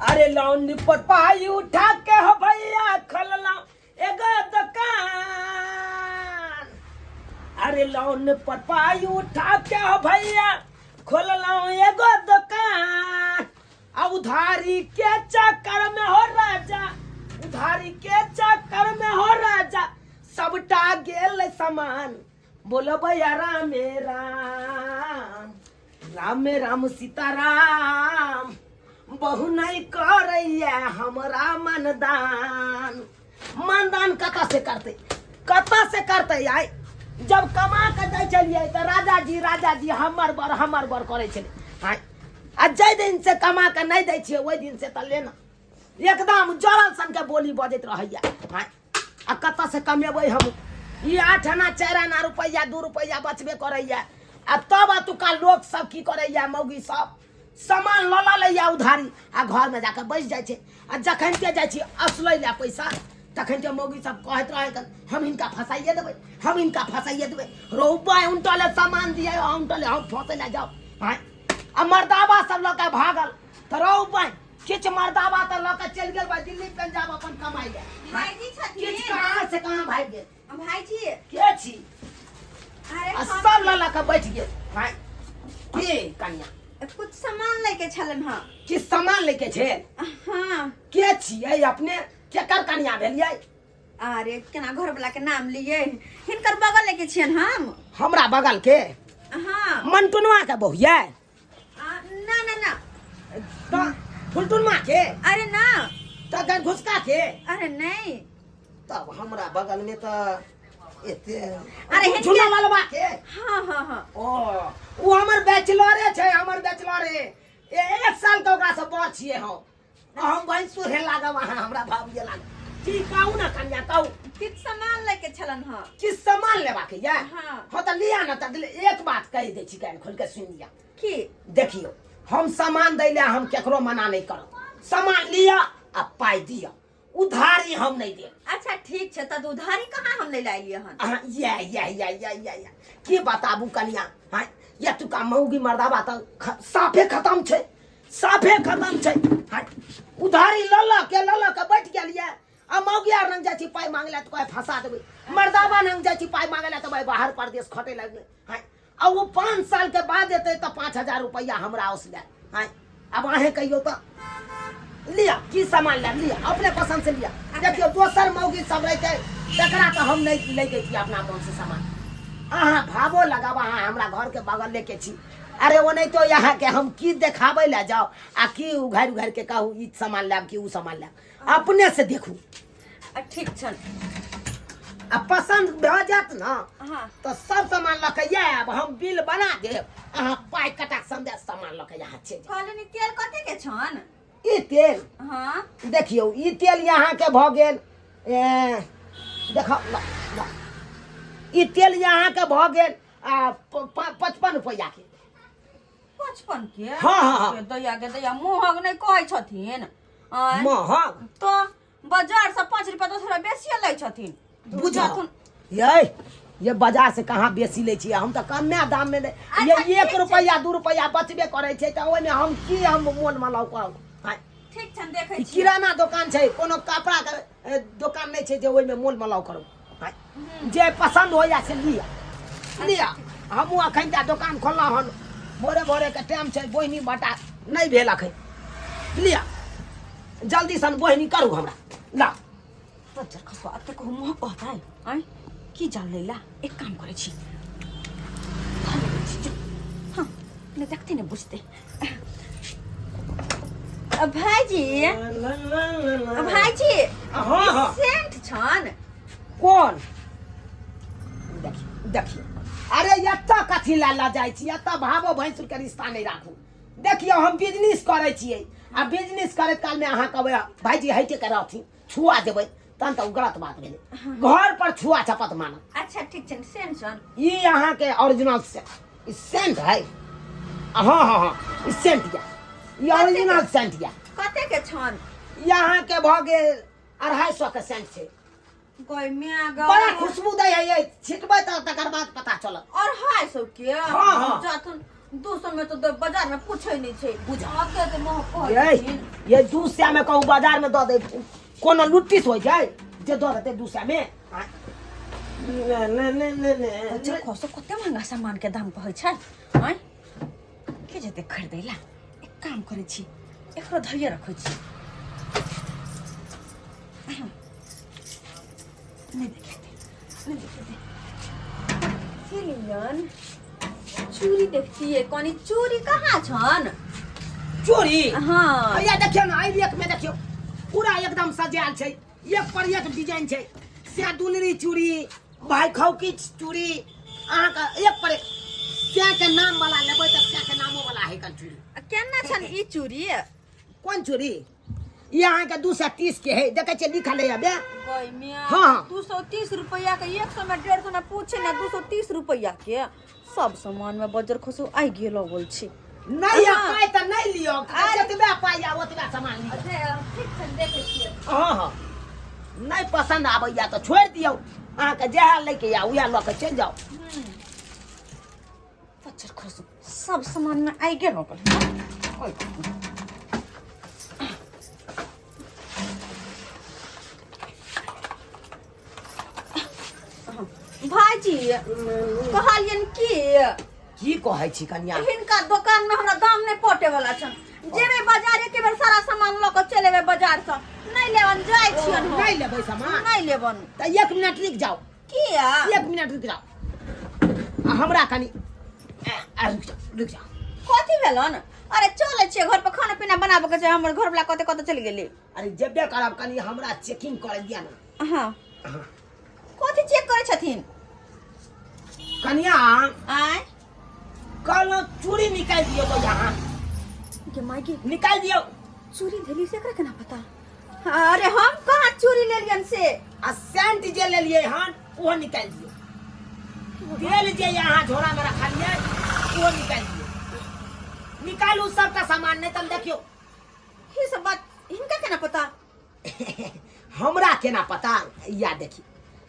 अरे लौंडी पर पाई उठा के हो भैया खोलला एगो दुकान। अरे लौंडी पर पाई उठा के हो भैया खोलला एगो दुकान। अब उधारी के चक्कर में हो राजा, उधारी के चक्कर में हो राजा, सबटा गेल सामान। बोलो भैया राम राम, राम राम सीताराम। बहु नहीं करैया हमरा मनदान। मनदान कता से करते, कता से करते आय। जब कमा के दे चलिए तो राजा जी हमर बर करे छले। हाँ आ जै दिन से कमा के नहीं दे छिए वही दिन से तो लेना एकदम जड़ल सन के बोली बजत रहैया। हाँ आ कता से कमेबै हम? ये 8 आना 4 आना रुपया 2 रुपया बचबे करैया। आ तब अतुका लोग सब की करैया, मौगी सब सामान ल लैया उधारी आ घर में जाकर बैस जाए छे। आ जखन के जाए छी असलै ला पैसा तखन के मौगी सब कहत रहे हम इनका फसाइए देबै, हम इनका फसाइए देबै। रोबा उनटले सामान दिए उनटले हम फसे ला जाओ। हां आ मर्दाबा सब लोग के भागल त रोबा किछ मर्दाबा त लोग के चल गेल बा दिल्ली पंजाब अपन कमाई ले। भाईजी छथिन किछ कहां से कहां भाग गेल? भाईजी के छी? अरे सब लला के बैठ गेल। हां के कन्या कुछ सामान लेके छलन। हां कि सामान लेके छे? हां के छियै अपने? केकर कन्या भेलियै? अरे केना घर वाला के नाम लिए हिनकर बगल लेके छियन हम। हमरा बगल के? हां मंटुनवा के बहुया? ना ना ना तो फुलटुनवा के? अरे ना तो घुसका के? अरे नहीं तब हमरा बगल में तो एते अरे झूला वाला के? हां हां हां ओ वो हमर बैचलरे छे, हमर बैचलरे 1 साल के ओकरा से बड़ छिए हम बहन सुहे लागा वहां हमरा भाबिए लागा। की कहू ना कन्या कहू किछ सामान लेके छलन। हां किस सामान लेबा के या? हां हो त लिया ना त एक बात कह दे छी कान खोल के सुन लिया। की देखियो हम सामान दैले हम केकरो मना नहीं करब। सामान लिया आ पाई दिया, उधारी हम नहीं दे। अच्छा ठीक छे त उधारी कहां हम ले लाइलिए हन? या के बताबू कन्या। हां या तू का मौगी मर्दाबा त साफे खत्म छे, साफे खत्म छे। हां उधारी ल के बैठ गेलिए। आ मौगी आर नंग जाची पाई मांगला त कोई फंसा देबे, मर्दाबा नंग जाची पाई मांगला त भाई बाहर परदेश खटे लगले। हां आ वो 5 साल के बाद देते त 5000 रुपया हमरा ओसले। हां अब आहे कहियो त लिया की सामान लिया अपने पसंद से लिया। देखियो दोसर मौगी सब रहते तकरा तो हम नहीं ले गई थी अपना मन से सामान। अहाँ भावो लगाब अहाँ हमरा घर के बगल लेके छी। अरे वो नहीं तो यहाँ के हम की देखाबे ला जाओ आ की उघार के कहू ई सामान लाब की ऊ सामान लाब। अपने से देखू ठीक छन। आ पसंद भ जात ना हां तो सब सामान लके आब हम बिल बना देब। अहाँ पाई कटा संदेश सामान लके यहाँ छे। कहलनी तेल कते के छन? ई तेल हां देखियो ई तेल यहाँ के भ गेल देखो ई तेल यहाँ के भ गेल 55 रुपया के। 55 के? हाँ के दैया महग नहीं कहै छथिन। महग तो बाजार से 5 रुपया 10 रुपया बेसी लै छथिन। बुझथुन ये बाजार से कहाँ बेसी ले छियै? हम तो कमे दाम में ले ये 1 रुपया 2 रुपया बचबे करे छै त ओइ में हम की हम मोल मलाउ करब? हां ठीक छन देखै छी। किराना दुकान छै, कोनो कपड़ा के दुकान नहीं छै जे ओइ में मोल मलाउ करब। हां जे पसंद होया से लिया। हमहू अखन का दुकान खोलला हन, भोरे के टाइम छै, बोहनी बटा नहीं भेल अखन। लिया जल्दी सन बोहनी करू हमरा ला। तजर खसवा अते को मुह कहता है आई की जान लेला। एक काम करे छी हां ने देखते ने बुझते। भाईजी भाईजी हां सेंट छन कौन? देखियो अरे यत्ता कथी ला जाय छी? यत्ता भावो भैंसुर के रिश्ता नहीं राखू। देखियो हम बिजनेस करे छियै आ बिजनेस करे काल में अहाँ कहबै भाईजी हटे के रहथिन छुआ देबै तन तो गलत बात भेलै। घर पर छुआ छपत मानब। अच्छा ठीक छन। सेंट छन ई यहाँ के ओरिजिनल सेंट है। हां ई सेंट या ई ओरिजिनल सेंट या। कते के छन? यहाँ के भ गेल 250 के सेंट छै। कोई में गा बड़ा खुशबू दे है ये छिटबै त तकर बाद पता चलत। 250 के? हां जाथुन 200 में तो बाजार में पूछे नहीं छे बुझा। आके ते मोह कहै ये 200 में कहूँ बाजार में दो दे कोनो लुट्टिस हो जाए जे दो देते 200 में बच्चा खसो कते महंगा सामान के दाम कहै छै आय के जेते खरीदैला एक काम करै छी एकरो धैर्य रखै छी नहीं देखते सिलियन चूड़ी देखती है कोनी चूड़ी कहाँ छन चोरी हाँ ये देखियो ना आई एक में देखियो पूरा एकदम सजायल छै एक पर एक डिजाइन छै से दुलरी चूड़ी भाई खौकी चूड़ी अहाँ का एक पर एक से के नाम वाला लेबै त से के नामो वाला है कन चूड़ी केना छन ई चूड़ी कौन चूड़ी ये अहाँ के 230 के है देखे छै लिखल है अबे गई मिया हाँ। 230 रुपया के 100 में 150 में पूछे ना 230 रुपया के सब सामान में बजर खसो आई गेलो बोल छी नहीं हाँ। पाई त नहीं लियो जतबे पाई आ ओतबे सामान लियो ठीक छै देखे छियै हां हां नहीं पसंद आबैया तो छोड़ दियो अहाँ के जहाँ लेके आ उया ल के चल जाओ बजर खसो सब सामान में आई गेलो बोल भाईजी कहलियन की कहै छी कन्या हिनका दुकान में हमरा दाम नहीं पटे वाला छन जेबे बाजार के बेर सारा सामान ल के चलेबे बाजार से नहीं लेवन जाय छियन हम नहीं लेबै सामान नहीं लेवन त 1 मिनट रुक जाओ किया 1 मिनट रुक जाओ हमरा कनी रुक जाओ कथी भेलन अरे चले छिए घर पे खाना पीना बनाबे के छै हमर घर वाला कते कते चली गेली अरे जेबे करब कनी हमरा चेकिंग कर दिया ना हां कथी चेक करे छथिन कन्या आय कल चूड़ी निकाल दियो तो यहाँ के मागी निकाल दियो चूड़ी धली से एकरा केना पता अरे हम कहां चूड़ी ले लियन से आ सेंट जे ले लिए हन वो निकाल दियो तेल जे यहाँ झोरा में रखा लिए वो निकाल दियो निकालू सबका सामान नहीं तम देखियो ही सब बात हिनका केना पता हमरा केना पता या देखी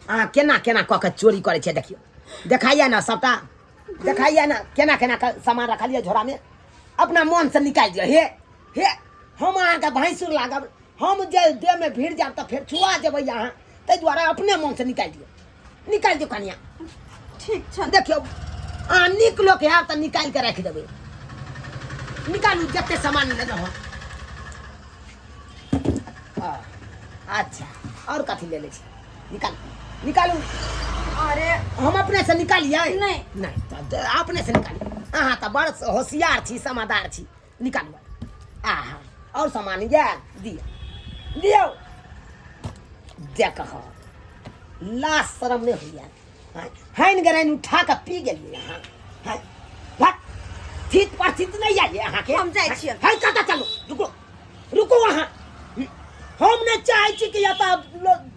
केना केना क के चोरी करे छे देखियो देखाइए ना सबटा देखाइए ना केना केना सामान रखलिए झोरा में अपना मन से निकाल दियो हे हम अहाँ के भैंसुर लागब हम जे देह में भीड़ जाब त फिर छुआ जेबै यहाँ तै द्वारा अपने मन से निकाल दियो कन्या ठीक छ देखियो निक लोग है त निकाल के रख देबै निकालू जते सामान ले रहो अच्छा और कथी ले ले छी निकालू अरे हम अपने से निकालिए नहीं तो अपने से निकालिए अहाँ तो बड़ होशियार छी समझदार छी निकालू आहा और सामान ये दियो देख लाश शर्म नहीं हुई हैन गरैन उठा के पी गेलिए यहाँ भाग थीत पर थीत नहीं आइए अहाँ के हम जाय छियै है कता चलो रुको वहाँ हम नहीं चाहे छी कि या तो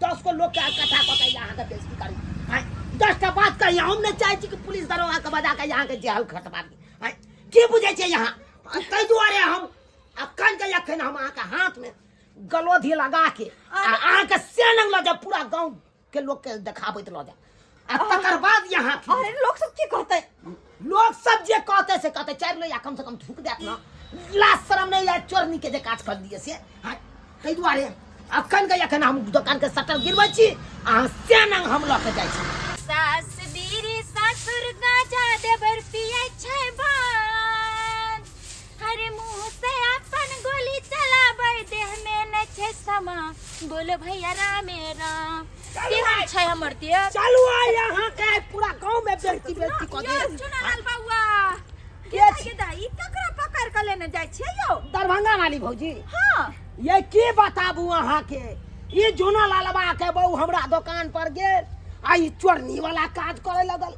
10 को लोग के इकट्ठा करके यहाँ के बेइज्जती करी 10 टा बात कही हम नहीं चाहे छी कि पुलिस दरोगा के बजा के यहाँ के जेल खटवा दी की बुझे छे यहाँ तै दुआरे हम अखन के अखन हम अहाँ के हाथ में गलोधी लगा के अहाँ के सेनंग ल जा पूरा गांव के लोग के देखाबैत ल जा तकर बाद यहाँ अरे लोग सब की कहते लोग सब जे कहते से कहते 4 लोग या कम से कम थूक देत ना लाश शर्म नहीं या चोरनी के जे काज कर दिए से तै दुआरे अखन के अखन हम दुकान के शटर गिरबै छी अहाँ सेनंग हम ल के जाइ छी सास बीरी सासुर गाजा देवर पिया छै बान हरे मुंह से अपन गोली चलाबै देह में न छै समा बोल भैया रामे राम केहन छै हमर दिया चलू आ यहाँ के पूरा गांव में बेइज्जती क दे चुनालाल बउआ के के दाई ककरा पकड़ के लेने जाइ छै यो दरभंगा वाली भौजी हां ये के बताबू अहाँ के ये जोना लालबा के बहू हमरा दुकान पर गेल आई चोरनी वाला काज करे लगल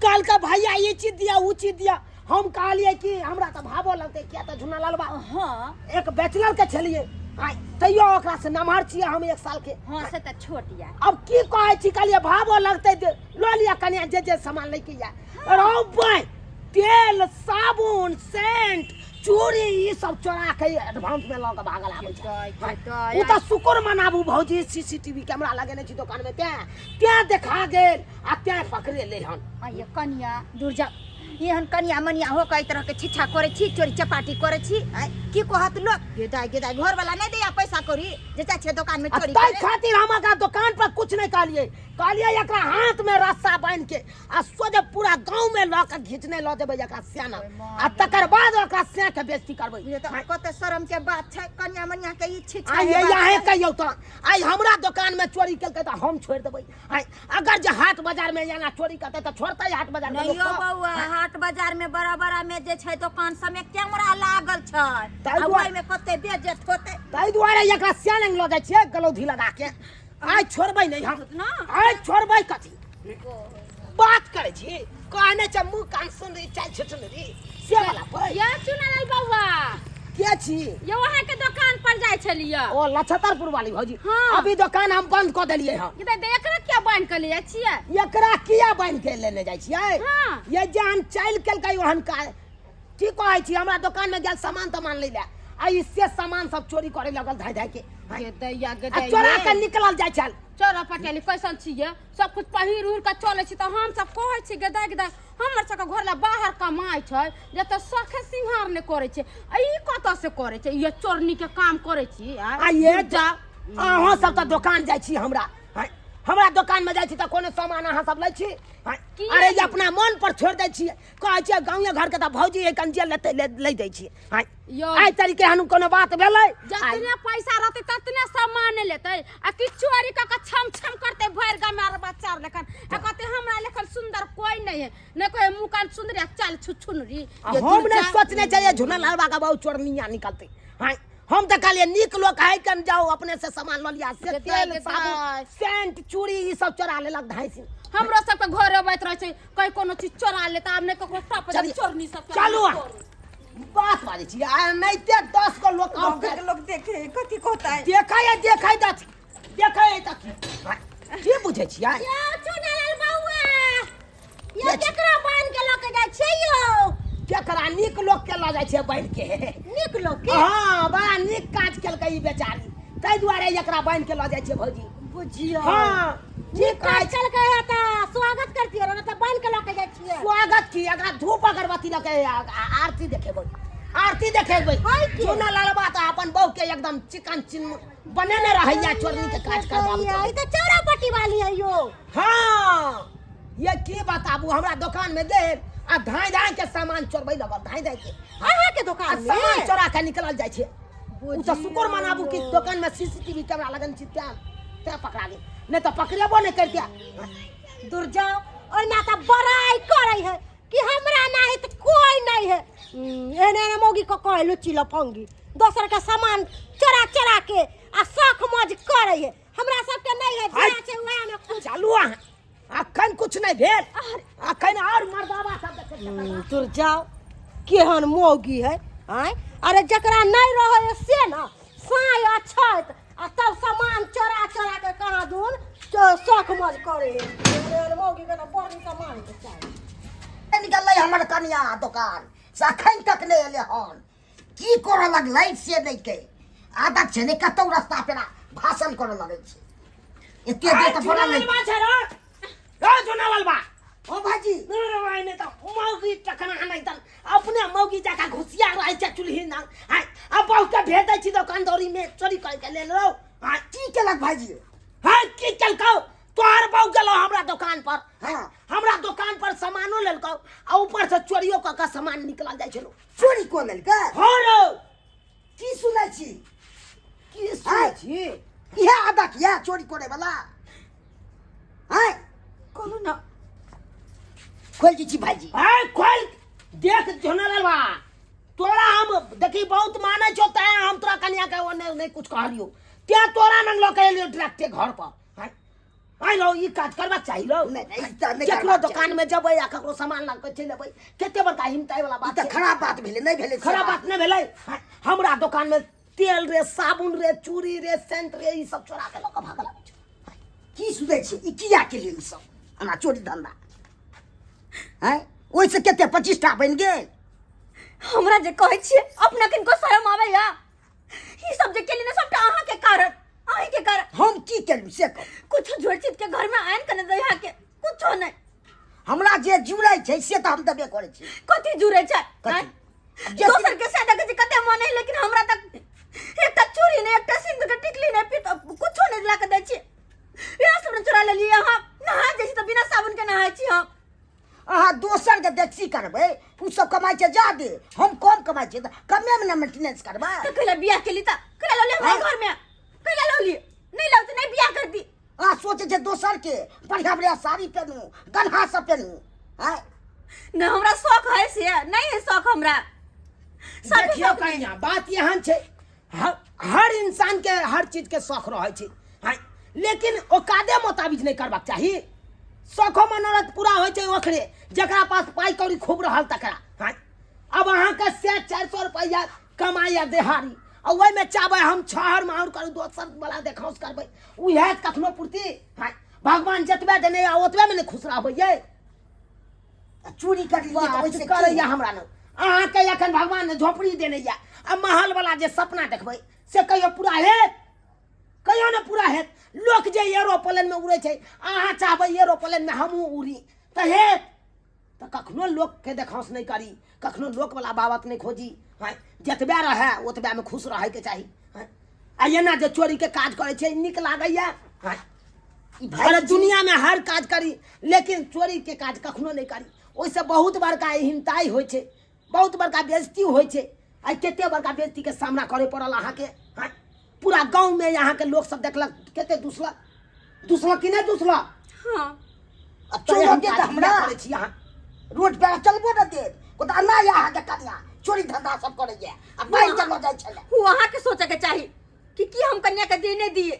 कल का भैया ये चीज दिया वो चीज दिया हम कहलिए कि हमरा तो भावो लगते क्या तो झुना लालबा हां एक बैचलर के छलिए तैयो ओकरा से नमहर छिए हम 1 साल के हां से त छोट या अब की कहै छी कहलिए भावो लगते लो लिया कन्या जे सामान लेके या रो भाई तेल साबुन सेंट चोरी ये सब चोरा के एडवांस में लग भागल आबै छै उ त शुक्र मनाबू भौजी सीसीटीवी कैमरा लगेने छी दुकान में त्या देखा गेल आ त्या पकड़े ले हन आये कन्या दूर जा एहन कनिया मनिया हो कई तरह के छिछा करे छी चोरी चपाटी करे छी की कहत लोग गेदाय गेदाय घर वाला नहीं दिया पैसा करी जे चाहे दुकान में चोरी ताई करे खातिर हमरा दुकान पर कुछ नहीं कहलिए एकरा हाथ में रस्सा बांध के आ सोझे पूरा गांव में ला के घिचने ल देबे एकरा सियाना आ तकर बाद एकरा सिया के बेइज्जती करबै। ये तो कते शर्म के बात छै कन्या मनिया के ई छिछा आई यही कहियो तो आई हमरा दुकान में चोरी केलकै त हम छोड़ देबै। आई अगर जे हाट बाजार में जाना चोरी करते त छोड़तै हाट बाजार में? नहीं हो बउआ हाट बाजार में बड़ा बड़ा में जे छै दुकान सब में कैमरा लागल छै आ ओइ में कते बेइज्जत होते ताई दुआरे एकरा सियाना ल जाय छियै गलौधी लगा के। आई छोड़बै नहीं हम ना आई छोड़बै कथी बात करे छी कहने छ मुंह कान सुन रही चाल छटन री से वाला पर ये चुनालाल बउआ के छी ये वहां के दुकान पर जाय छलिए ओ लछतरपुर वाली भौजी। हाँ। अभी दुकान हम बंद कर देलिए हम। कि एकरा क्या बांध के ले छिए? एकरा किया बांध के लेने जाय छियै? हाँ। ये जान चाइल केलकै ओहन का ठीक कहै छी हमरा दुकान में गेल सामान ले ले आ इससे सामान सब चोरी करे लगल धाय धाय के गेदैया आ चोरा के निकलल जाय छल। चोरा पटेली कैसन छिए सब कुछ पहिर उड़ के चले छी त हम सब कहै छी गेदै गेदै हमर सब के घर ला बाहर कमाई छै जे त सखे सिंहार ने करे छै ई कत से करे छै ये चोरनी के काम करे छी आ ये जा अहाँ सब त दुकान जाय छी हमरा दुकान में जाय छी त कोनो सामान अहाँ सब लै छी? अरे ये अपना मन पर छोड़ दै छी कहै छी गांव घर के त भौजी एक अंजे लेते ले दै छी। आई तरीके हनु कोनो बात भेलै? जितने पैसा रहते ततने सामान लेते आ कि चोरी का छम छम करते भर गांव में बच्चा लेखन आ कहते हमरा लेखन सुंदर कोई नहीं है न कोई मुंह कान सुंदर चाल छुछुनरी हम ने सोचने चाहिए झुना लालबा का बहुत चोरनिया निकलते। हम तो कहलिए निक लोग है कन जाओ अपने से सामान ल लिया से तेल साबुन सेंट चूड़ी ई सब चोरा लेलक धाइसी। हमरो सब के घर अबैत रहे छै कहीं कोनो चीज चोरा लेता आब ने ककरो टप चोरनी सब चलू बात बाजी छी आ नहीं ते 10 को लोग देखे कथी कहता है देखाय तक के बुझे छी? या चुनालाल बउआ ये केकरा बांध के लके जाय छै यो? केकरा निक लोग के ल जाय छै बांध के? निक लोग के हां बड़ा निक काज केलकै ई बेचारी तै दुआरे एकरा बांध के ल जाय छै भौजी। बुझियो हां ठीक काज चल के त स्वागत करती है न त बांध के लके जाय छियै। स्वागत की एकरा धूप अगरबत्ती लके आरती देखेबै चुना लालबा त अपन बहू के एकदम चिकन चिन बनेने रहैया चोरनी के काज करबाबू ई त चौरापट्टी वाली है यो। हां ये की बताबू हमरा दुकान में दे आ धाय के सामान चोरबै लगल धाय के अहाँ के दुकान में सामान चोरा के निकलल जाय छै। उ त शुक्र मनाबू कि दुकान में सीसीटीवी कैमरा लगन छी त्या पकड़ा गेल नहीं तो पकड़ेबो नहीं करतिया। दूर जाओ और ना त बड़ाई करे है कि हमरा नहीं त कोई नहीं है एने मोगी को कहे लुच्ची लफंगी दोसर के सामान चोरा चोरा के आ शौक मौज करे है हमरा सब के नहीं है जे छै उहा में कुछ चालू अखन कुछ नहीं भेल अखन और मर्दावा सब देखे दूर जाओ केहन मोगी है अरे जकरा नहीं रहे से ना साय अछत आ तब सामान चोरा चोरा के कहां दून शौक मौज करे है मोगी के तो बड़ी सामान के चाहिए निकललै हमर कन्या दुकान सखन तक नहीं एले हन की करे लगलै से नहीं के आदत छै ने कतौ रास्ता पेरा भाषण करे लगै छै एते दे त बोला नहीं जुनालाल बा ओ भाजी रे भाई ने त मौगी टकना नहीं त अपने मौगी जाका घुसिया रहे छै चुल्ही ना अब बहु के भेज दै छी दुकान दौरी में चोरी कर के ले लो की केलक भाजी की केलकौ तोहर बहु गेलो हमरा दुकान पर हमरा दुकान पर सामानो लेलकौ आ ऊपर से चोरियो का सामान निकलल जाय छलो। चोरी को लेलकै? हां रो की सुनै छी इहे आदत या चोरी करे वाला कहू ना खोल जी भाईजी खोल देख जोनालाल बा तोरा हम देखी बहुत माने छो तै हम तोरा कन्या के ओने नहीं कुछ कहलियो त्या तोरा नंग लो के लिए डायरेक्ट घर पर आई लो ई काज करबा चाहिए लो नहीं केकरो दुकान में जबै या ककरो सामान ला के चलेबै केते बड़का हिमताई वाला बात त खराब बात भेले नहीं भेले खराब बात नहीं भेले हमरा दुकान में तेल रे साबुन रे चूड़ी रे सेंट रे ई सब चोरा के लोक भागल की सुनै छी ई किया के लिए ई सब हमरा चोरी धंधा ओइ से केते 25 टा बन गेल हमरा जे कहै छियै अपना किनको शरम आबैया ई सब जे केली ने सबटा अहाँ के कारण हम की करब से कुछ झोरचित के घर में आन कने दया के कुछो नहीं हमरा जे जुड़ै छै से तऽ हम देबे करै छी। कथी जुड़े छै कथी? दोसर के साथ देखे कते मन है, लेकिन हमरा तक एकटा चूड़ी ने एकटा सिंदूर के टिकली ने कुछो नहीं ला के दै छी। या सब ने चुरा लेलिए हम। नहा जैसे तो बिना साबुन के नहाय छी हम। अहाँ दोसर के देखसी करबै, उ सब कमाइ छै जादे, हम कम कमाइ छियै तऽ कमे में ना मेंटेनेंस करबै। तो कैला बियाह के ली, कैला लो ले हमारे घर में, कैला लो ली, नहीं लो तो नहीं बियाह कर दी। अहाँ सोचे छै दोसर के बढ़िया बढ़िया साड़ी पहनू, गन्हा सब पहनू, हैं? न हमरा शौक है से नहीं है शौक हमरा। देखियो कन्या, बात यहाँ छै, हर इंसान के हर चीज के शौक रहे छै, हैं? लेकिन औकादे मुताबिक नहीं करबाक चाही। शौखो मनोरथ पूरा होइ छै ओकरे जकरा पास पाई कौड़ी खूब रहल तकरा, हैं? अब अहाँ के 400 रुपया कमाइया देहारी, और वही में चाहबै हम छहर माहर करू, दोसर वाला देखाउस करबै, उहे कखनो पूर्ति, हैं? भगवान जतबे देने ओतबे में ने खुश रहबै ये। चोरी कर लिए तऽ ओइसे करैया हमरा न अहाँ के एखन भगवान ने झोपड़ी देने या, आ महल वाला जे सपना देखबै से कहियो पूरा हेत? कहियो न पूरा हेत। लोक जे एरोप्लेन में उड़े छै, अहाँ चाहबै एरोप्लेन में हमहूँ उड़ी तऽ हेत? तऽ कखनो लोक के देखाउस नहीं करी, कखनो लोक वाला बाबत नहीं खोजी, हैं? जतबे रहे ओतबे में खुश रहे के चाही, हैं? आ एना जे चोरी के काज करे छै नीक लागैया, हैं? अरे दुनिया में हर काज करी, लेकिन चोरी के काज कखनो नहीं करी। ओइसे बहुत बड़का हिंताई होइ छै, बहुत बड़का बेइज्जती होइ छै। आई केते बड़का बेइज्जती के सामना करे पड़ल अहाँ के, हैं? पूरा गांव में यहाँ के लोग सब देखलक, केते दूसरा कि नहीं दूसरा? हां अब चोरो दे तऽ हमरा करे छी अहाँ। रोड पे चलबो न दे, को तऽ अन्ना या अहाँ के कन्या चोरी धंधा सब करैया, आ बाइक चलो जाइ छले। वहां के सोचे के चाहिए कि हम कन्या के देने दिए।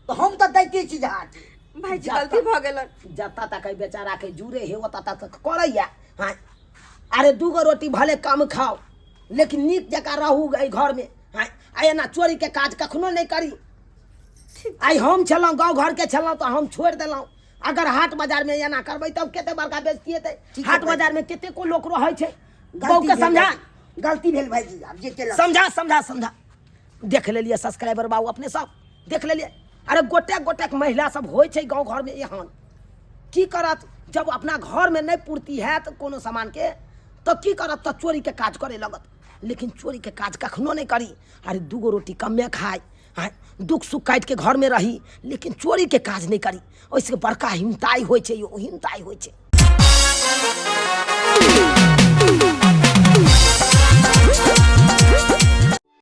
तो हम तऽ दैते छी जहाज। भाई जी गलती भ गेलन। जता तक बेचारा के जुड़े है ओता तक करैया, हैं? अरे दूगो रोटी भले कम खाओ, लेकिन नीक जका रहू गई घर में, हैं? आ एना चोरी के काज कखनो नहीं करी। आई हम छलौं गाँव घर के छलौं तो हम छोड़ देलौं। अगर हाट बाजार में एना करबै तब केते बड़का बेइज्जती हेतै। हाट बाजार में केते को लोक रहै छै, बहु के समझा। गलती भेल भाईजी, अब जे केलक समझा देख लेलिए सब्सक्राइबर बाबू अपने सब देख लेलिए। अरे गोटे महिला सब होइ छै गाँव घर में एहन, की करत जब अपना घर में नहीं पूर्ति है तो कोनो सामान के तो की करत, तो चोरी के काज करे लगत। लेकिन चोरी के काज कखनो नहीं करी। अरे दूगो रोटी कमे खाए, हैं? दुख सुख काट के घर में रही, लेकिन चोरी के काज नहीं करी। ओइसे बड़का हिंताई होइ छै, हिंताई होइ छै।